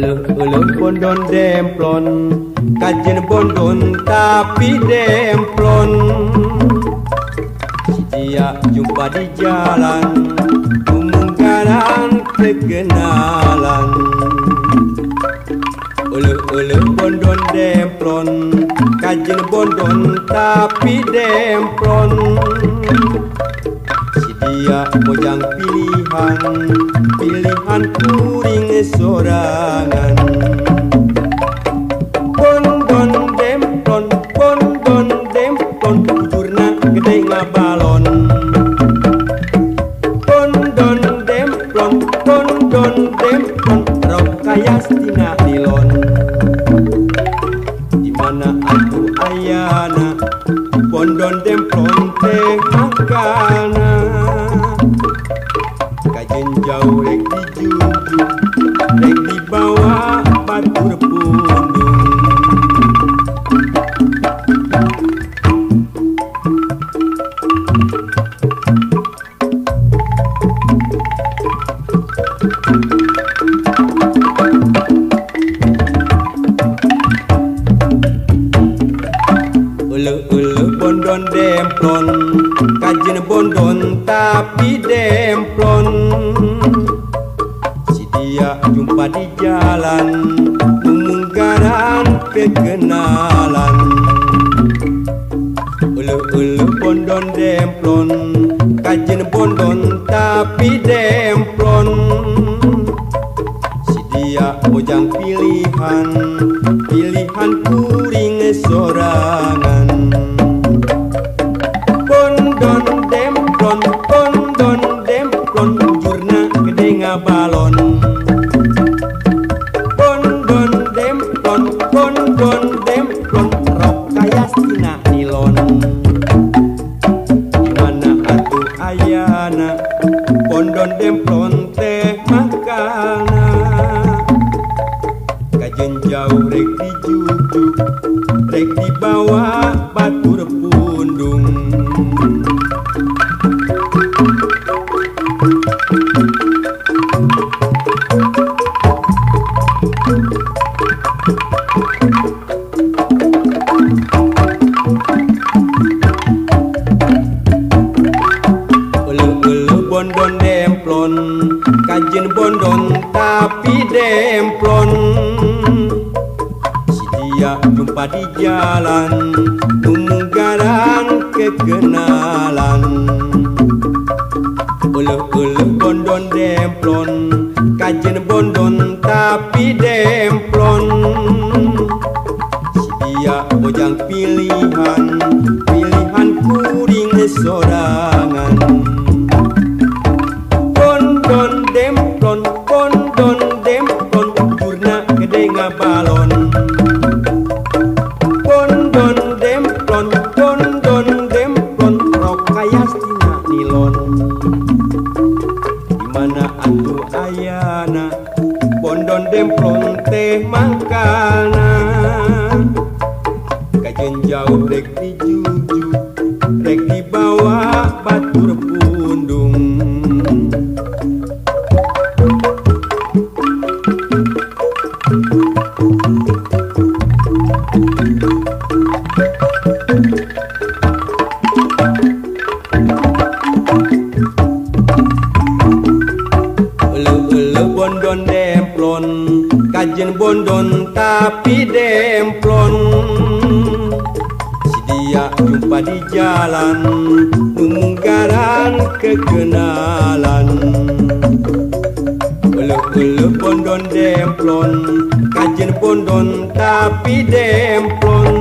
Uluh bondon demplon, kajen bondon tapi demplon. Si dia jumpa di jalan, kemungkinan kekenalan. Uluh bondon demplon, kajen bondon tapi demplon. Si dia mojang pilihan, pilihan kuring sorangan. Bondon demplon, bujurna gede ngabalon. Bondon demplon, rok kaya stina nilon. Dimana aku ayana, bondon demplon teh makana. Kajen jauh rek dijuju, rek dibawa batur pundung. Uluh bondon demplon, kajen bondon tapi demplon. Si dia jumpa di jalan, kemungkinan kekenalan. Uluh bondon demplon, kajen bondon tapi demplon. Si dia mojang pilihan, pilihan kuring sorangan. Bondon demplon, bujurna gede ngabalon. Bondon demplon, rok kaya stina nilon. Dimana atuh ayana, bondon demplon teh makana. Kajen jauh rek dijuju, rek dibawa batur pundung. Uluh bondon demplon, kajen bondon tapi demplon. Si dia jumpa di jalan, kemungkinan kekenalan. Uluh bondon demplon, kajen bondon tapi demplon. Si dia mojang pilihan, pilihan kuring sorangan. Bondon demplon, bujurna gede ngabalon. Bondon demplon, rok kaya stina nilon. Dimana atuh ayana, bondon demplon teh makana. Kajen jauh rek dijuju, rek dibawa batur pundung. Uluh bondon demplon, kajen bondon tapi demplon. Si dia jumpa di jalan, kemungkinan kekenalan. Uluh bondon demplon, kajen bondon tapi demplon.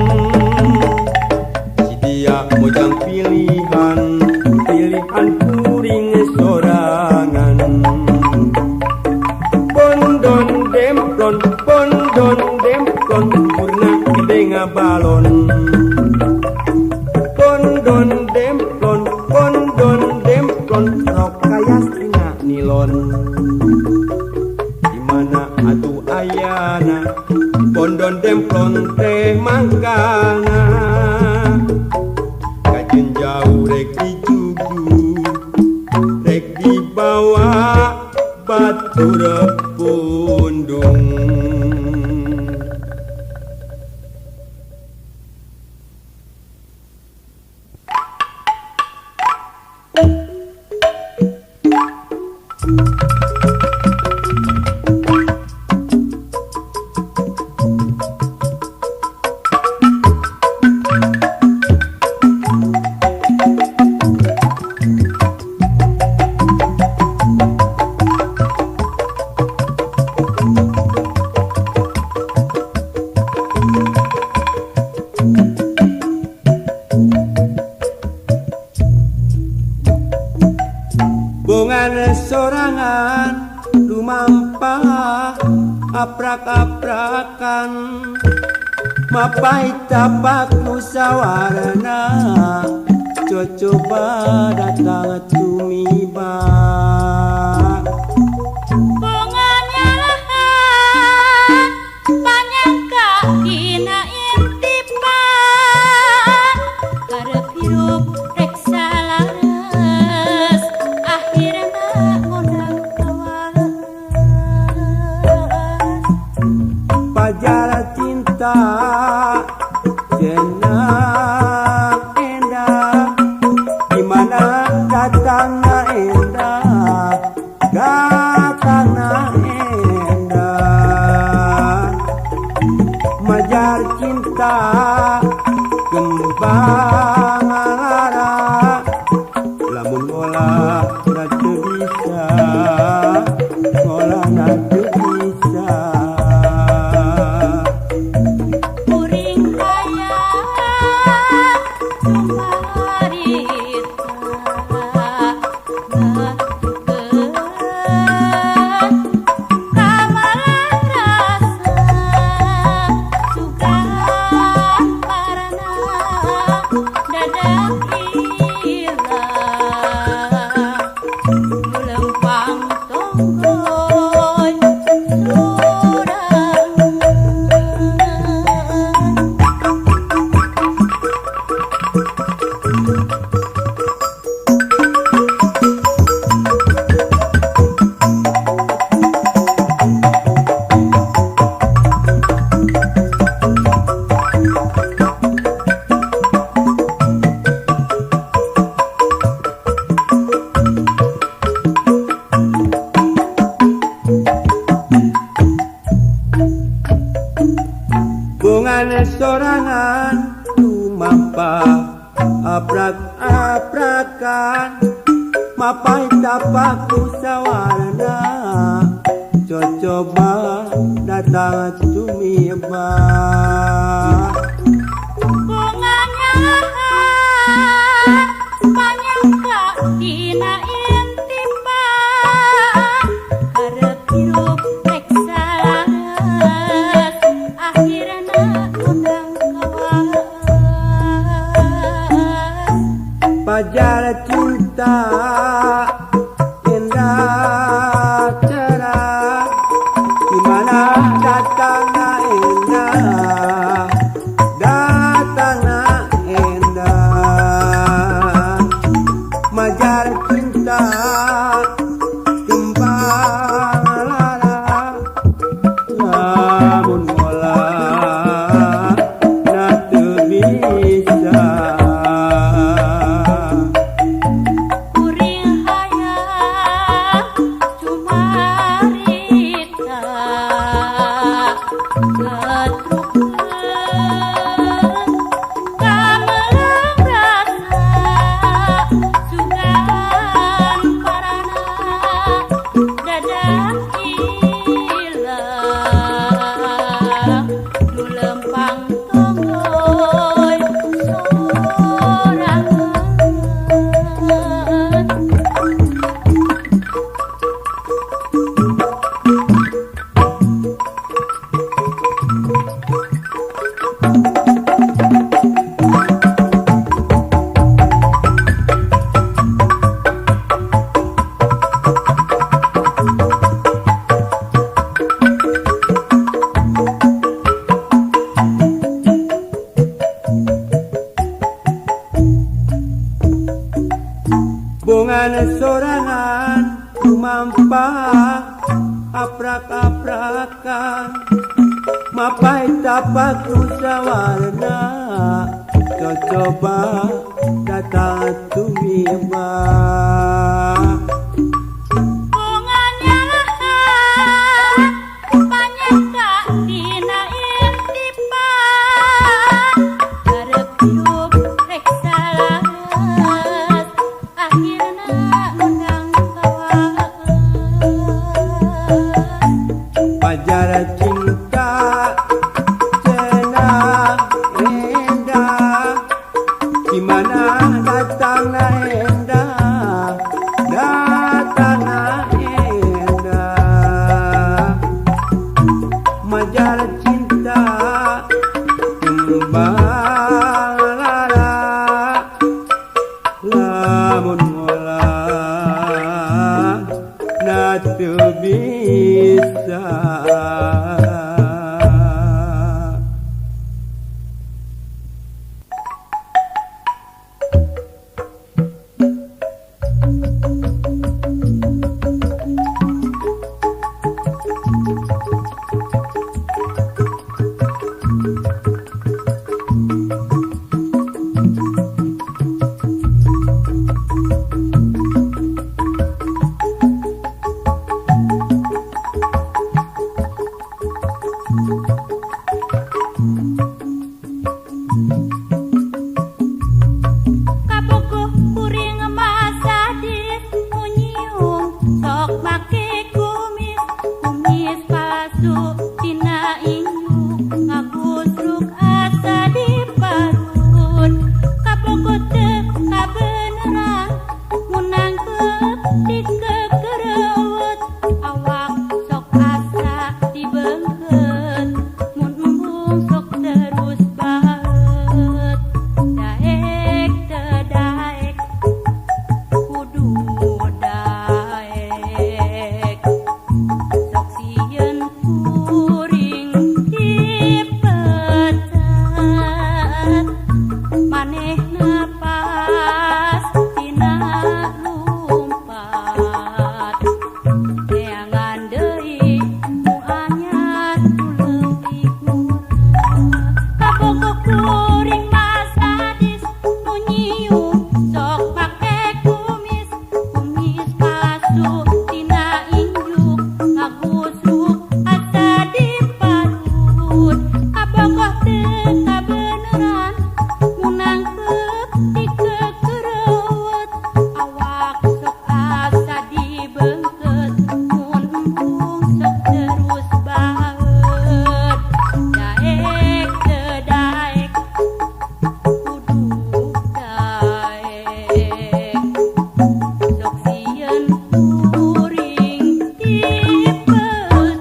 Si dia mojang pilihan, pilihan kuring sorangan. Bondon demplon, purna gede ngabalon. Bondon demplon, rok kaya stina nilon. Dimana atuh ayana, bondon demplon teh makana. Kajen jauh rek dijuju, rek dibawa batur pundung. aprak-aprakan mapai tapak musawarana coba datang tumiba bonganya banyak dina intipan karep hirup reksa laras akhirna ngundang kawaras pajar cinta jenang endah dimana datangna endah majar cinta kembang lara lamun olah na teu bisa olah na teu bisa kuring hayang kumarita kamaran rasa sugan parana dadak ilang lempang tonggoy sorangan bungan sorangan tumampa aprak-aprakan mapai tapak musawarana coba datang tumiba bonganya banyak dina intipan karep hirup reksa laras akhirna ngundang kawaras pajar cinta indah cerah dimana datangna endah majar cinta kembang lara lamun olah na teu bisa kuring hayang cumarita ketrukeun kamelang rasa sugan parana dadak ilang nu lempang tonggoy sorangan bungan sorangan tumampa aprak-aprakan mapai tapak musawarana coba datang tumiba bonganya banyak dina intipan karep hirup reksa laras akhirna ngundang kawaras pajar cinta jenang endah dimana datangna endah anyar cinta Kembala lamun mola natu bisa Kabogoh kuring masadis munyium sok make kumis kumis palsu tina inyu ngagusruk asa di parut kabogoh teu kabeneran munang dikegerewet awak sok asa dibeungkeut mun embung sok terus baet daek teu daek kudu daek sok sieun kuring dipecat manehna pas tina lumpat neangan deui nu anyar nu leuwih murah kabogoh kuring masadis nu nyium sok make kumis kumis palsu tina injuk ngagusruk asa di parut kabogoh teu kabeneran munang dikegerewet awak sok asa dibeungkeut mun embung sok terus baet daek teu daek kudu daek sok sieun kuring dipecat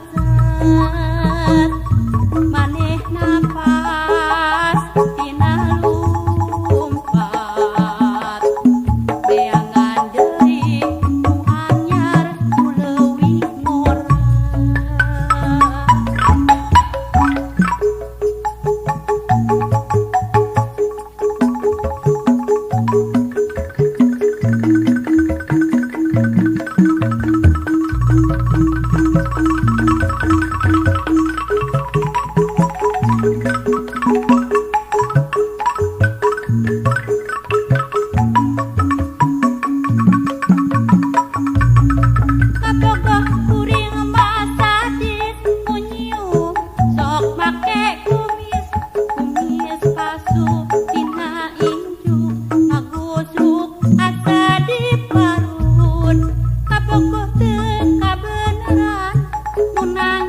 manehna pas tina lumpat neangan deui nu anyar nu leuwih murah kabogoh kuring masadis nu nyium sok make kumis kumis palsu tina injuk ngagusruk asa di parut kabogoh teu kabeneran munang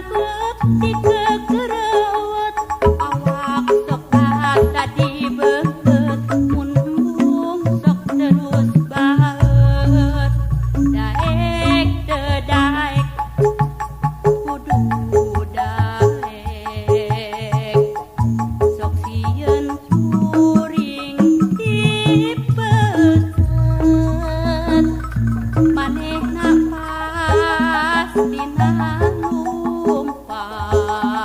dikegerewet awak sok asa dibeungkeut mun embung sok terus baet daek teu daek kudu daek sok sieun kuring dipecat manehna pas tina lumpat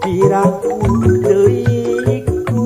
Piraku deui ku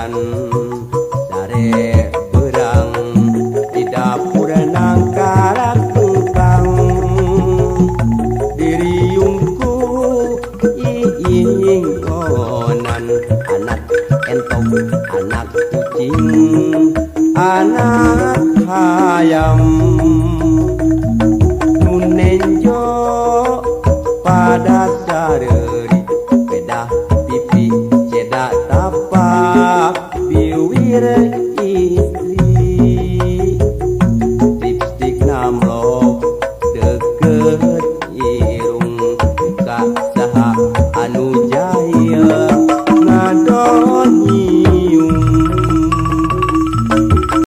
Kemudian sare berang di dapur nangkarak tungkang diriungku iing onan anak entok anak kucing anak ayam